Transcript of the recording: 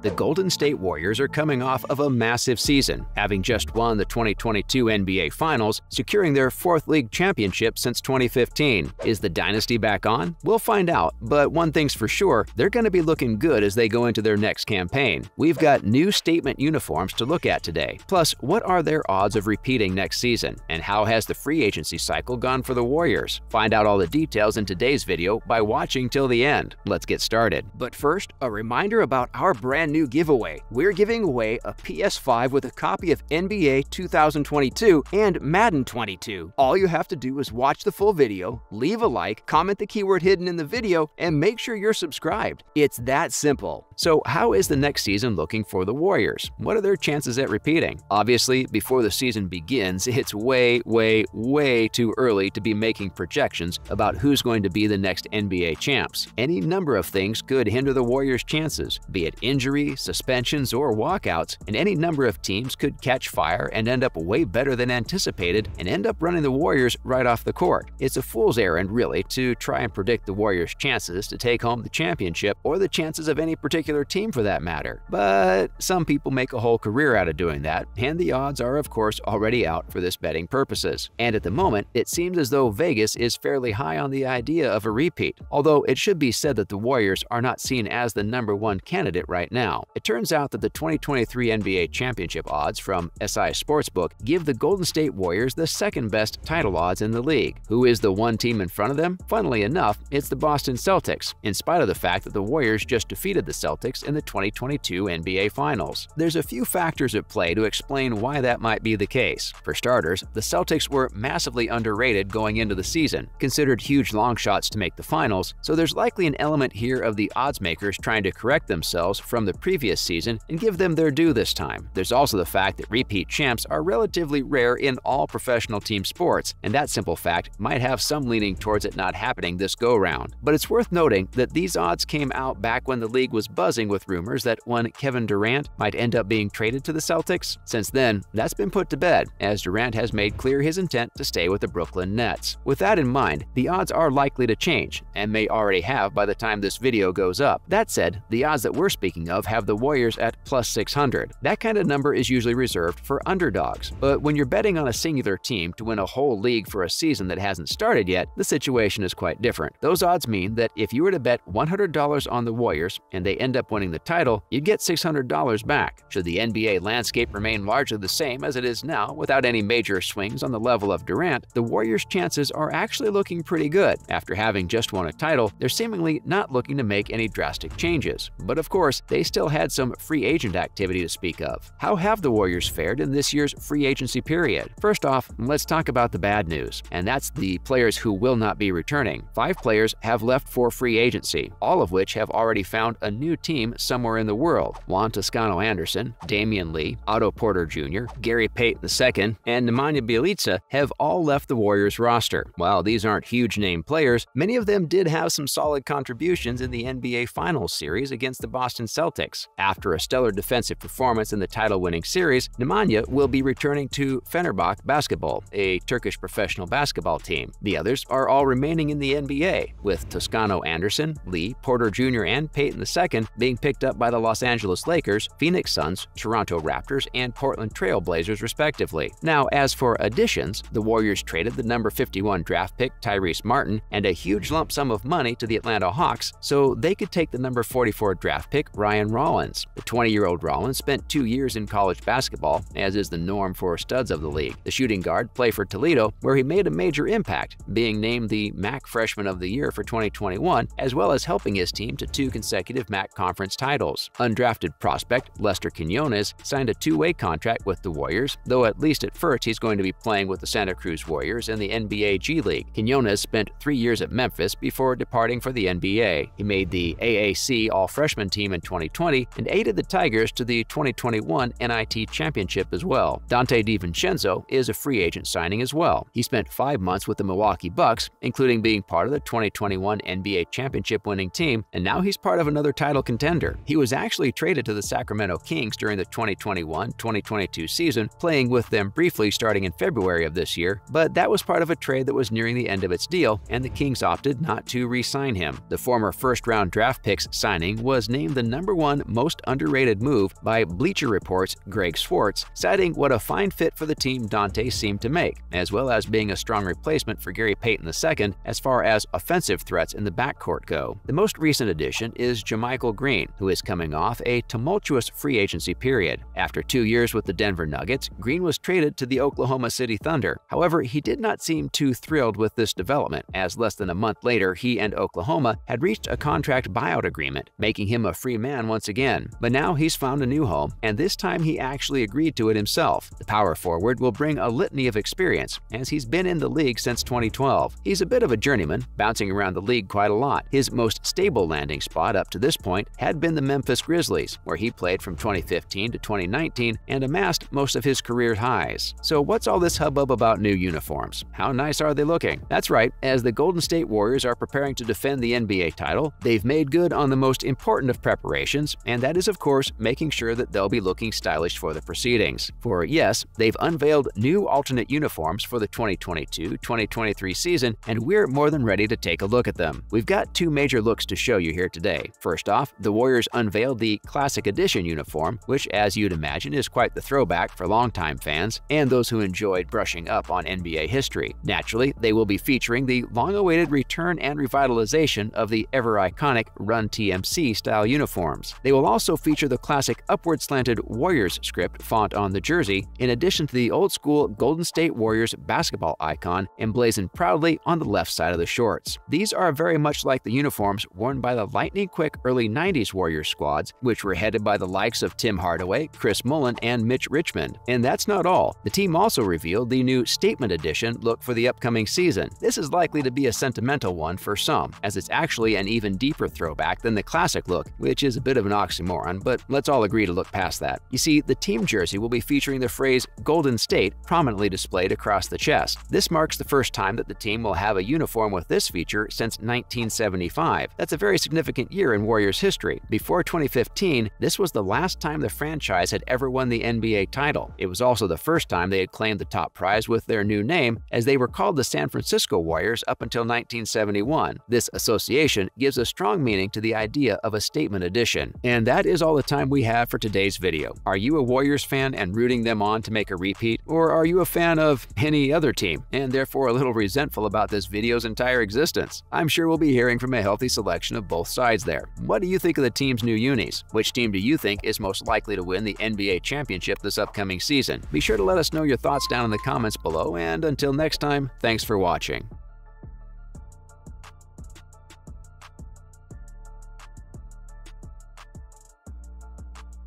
The Golden State Warriors are coming off of a massive season, having just won the 2022 NBA Finals, securing their fourth league championship since 2015. Is the dynasty back on? We'll find out, but one thing's for sure, they're going to be looking good as they go into their next campaign. We've got new statement uniforms to look at today. Plus, what are their odds of repeating next season? And how has the free agency cycle gone for the Warriors? Find out all the details in today's video by watching till the end. Let's get started. But first, a reminder about our brand new giveaway. We're giving away a PS5 with a copy of NBA 2022 and Madden 22. All you have to do is watch the full video, leave a like, comment the keyword hidden in the video, and make sure you're subscribed. It's that simple. So how is the next season looking for the Warriors? What are their chances at repeating? Obviously, before the season begins, it's way too early to be making projections about who's going to be the next NBA champs. Any number of things could hinder the Warriors' chances, be it injury, suspensions, or walkouts, and any number of teams could catch fire and end up way better than anticipated and end up running the Warriors right off the court. It's a fool's errand, really, to try and predict the Warriors' chances to take home the championship or the chances of any particular team for that matter. But some people make a whole career out of doing that, and the odds are of course already out for this betting purposes. And at the moment, it seems as though Vegas is fairly high on the idea of a repeat, although it should be said that the Warriors are not seen as the #1 candidate right now. It turns out that the 2023 NBA championship odds from SI Sportsbook give the Golden State Warriors the second best title odds in the league. Who is the one team in front of them? Funnily enough, it's the Boston Celtics, in spite of the fact that the Warriors just defeated the Celtics in the 2022 NBA Finals. There's a few factors at play to explain why that might be the case. For starters, the Celtics were massively underrated going into the season, considered huge long shots to make the finals, so there's likely an element here of the odds makers trying to correct themselves from the previous season and give them their due this time. There's also the fact that repeat champs are relatively rare in all professional team sports, and that simple fact might have some leaning towards it not happening this go-round. But it's worth noting that these odds came out back when the league was buzzing with rumors that one Kevin Durant might end up being traded to the Celtics. Since then, that's been put to bed, as Durant has made clear his intent to stay with the Brooklyn Nets. With that in mind, the odds are likely to change, and may already have by the time this video goes up. That said, the odds that we're speaking of have the Warriors at +600. That kind of number is usually reserved for underdogs. But when you're betting on a singular team to win a whole league for a season that hasn't started yet, the situation is quite different. Those odds mean that if you were to bet $100 on the Warriors and they end up winning the title, you'd get $600 back. Should the NBA landscape remain largely the same as it is now without any major swings on the level of Durant, the Warriors' chances are actually looking pretty good. After having just won a title, they're seemingly not looking to make any drastic changes. But of course, they still had some free agent activity to speak of. How have the Warriors fared in this year's free agency period? First off, let's talk about the bad news, and that's the players who will not be returning. 5 players have left for free agency, all of which have already found a new team somewhere in the world. Juan Toscano-Anderson, Damian Lee, Otto Porter Jr., Gary Payton II, and Nemanja Bjelica have all left the Warriors roster. While these aren't huge-name players, many of them did have some solid contributions in the NBA Finals series against the Boston Celtics. After a stellar defensive performance in the title-winning series, Nemanja will be returning to Fenerbahçe Basketball, a Turkish professional basketball team. The others are all remaining in the NBA, with Toscano-Anderson, Lee, Porter Jr., and Payton II being picked up by the Los Angeles Lakers, Phoenix Suns, Toronto Raptors, and Portland Trail Blazers respectively. Now, as for additions, the Warriors traded the number 51 draft pick Tyrese Martin and a huge lump sum of money to the Atlanta Hawks so they could take the number 44 draft pick Ryan Rollins. The 20-year-old Rollins spent 2 years in college basketball, as is the norm for studs of the league. The shooting guard played for Toledo, where he made a major impact, being named the MAC Freshman of the Year for 2021, as well as helping his team to 2 consecutive MAC Conference titles. Undrafted prospect Lester Quinones signed a 2-way contract with the Warriors, though at least at first he's going to be playing with the Santa Cruz Warriors in the NBA G League. Quinones spent 3 years at Memphis before departing for the NBA. He made the AAC All-Freshman team in 2020 and aided the Tigers to the 2021 NIT Championship as well. Dante DiVincenzo is a free agent signing as well. He spent 5 months with the Milwaukee Bucks, including being part of the 2021 NBA Championship winning team, and now he's part of another title contender. He was actually traded to the Sacramento Kings during the 2021-2022 season, playing with them briefly starting in February of this year, but that was part of a trade that was nearing the end of its deal, and the Kings opted not to re-sign him. The former first-round draft pick's signing was named the #1 most underrated move by Bleacher Report's Greg Swartz, citing what a fine fit for the team Dante seemed to make, as well as being a strong replacement for Gary Payton II as far as offensive threats in the backcourt go. The most recent addition is JaMychal Green, who is coming off a tumultuous free agency period. After 2 years with the Denver Nuggets, Green was traded to the Oklahoma City Thunder. However, he did not seem too thrilled with this development, as less than a month later he and Oklahoma had reached a contract buyout agreement, making him a free man once again. But now he's found a new home, and this time he actually agreed to it himself. The power forward will bring a litany of experience, as he's been in the league since 2012. He's a bit of a journeyman, bouncing around the league quite a lot. His most stable landing spot up to this point had been the Memphis Grizzlies, where he played from 2015 to 2019 and amassed most of his career highs. So what's all this hubbub about new uniforms? How nice are they looking? That's right, as the Golden State Warriors are preparing to defend the NBA title, they've made good on the most important of preparations, and that is of course making sure that they'll be looking stylish for the proceedings. For yes, they've unveiled new alternate uniforms for the 2022-2023 season, and we're more than ready to take a look at them. We've got two major looks to show you here today. First off, the Warriors unveiled the Classic Edition uniform, which as you'd imagine is quite the throwback for longtime fans and those who enjoyed brushing up on NBA history. Naturally, they will be featuring the long-awaited return and revitalization of the ever-iconic Run TMC style uniforms. They will also feature the classic upward-slanted Warriors script font on the jersey, in addition to the old-school Golden State Warriors basketball icon emblazoned proudly on the left side of the shorts. These are very much like the uniforms worn by the lightning-quick early 90s Warriors squads, which were headed by the likes of Tim Hardawa, Chris Mullin, and Mitch Richmond. And that's not all. The team also revealed the new Statement Edition look for the upcoming season. This is likely to be a sentimental one for some, as it's actually an even deeper throwback than the classic look, which is a bit of an oxymoron, but let's all agree to look past that. You see, the team jersey will be featuring the phrase Golden State prominently displayed across the chest. This marks the first time that the team will have a uniform with this feature since 1975. That's a very significant year in Warriors history. Before 2015, this was the last time the franchise had ever won the NBA title. It was also the first time they had claimed the top prize with their new name, as they were called the San Francisco Warriors up until 1971. This association gives a strong meaning to the idea of a statement edition. And that is all the time we have for today's video. Are you a Warriors fan and rooting them on to make a repeat? Or are you a fan of any other team and therefore a little resentful about this video's entire existence? I'm sure we'll be hearing from a healthy selection of both sides there. What do you think of the team's new unis? Which team do you think is most likely to win the NBA championship this upcoming season? Be sure to let us know your thoughts down in the comments below, and until next time, thanks for watching.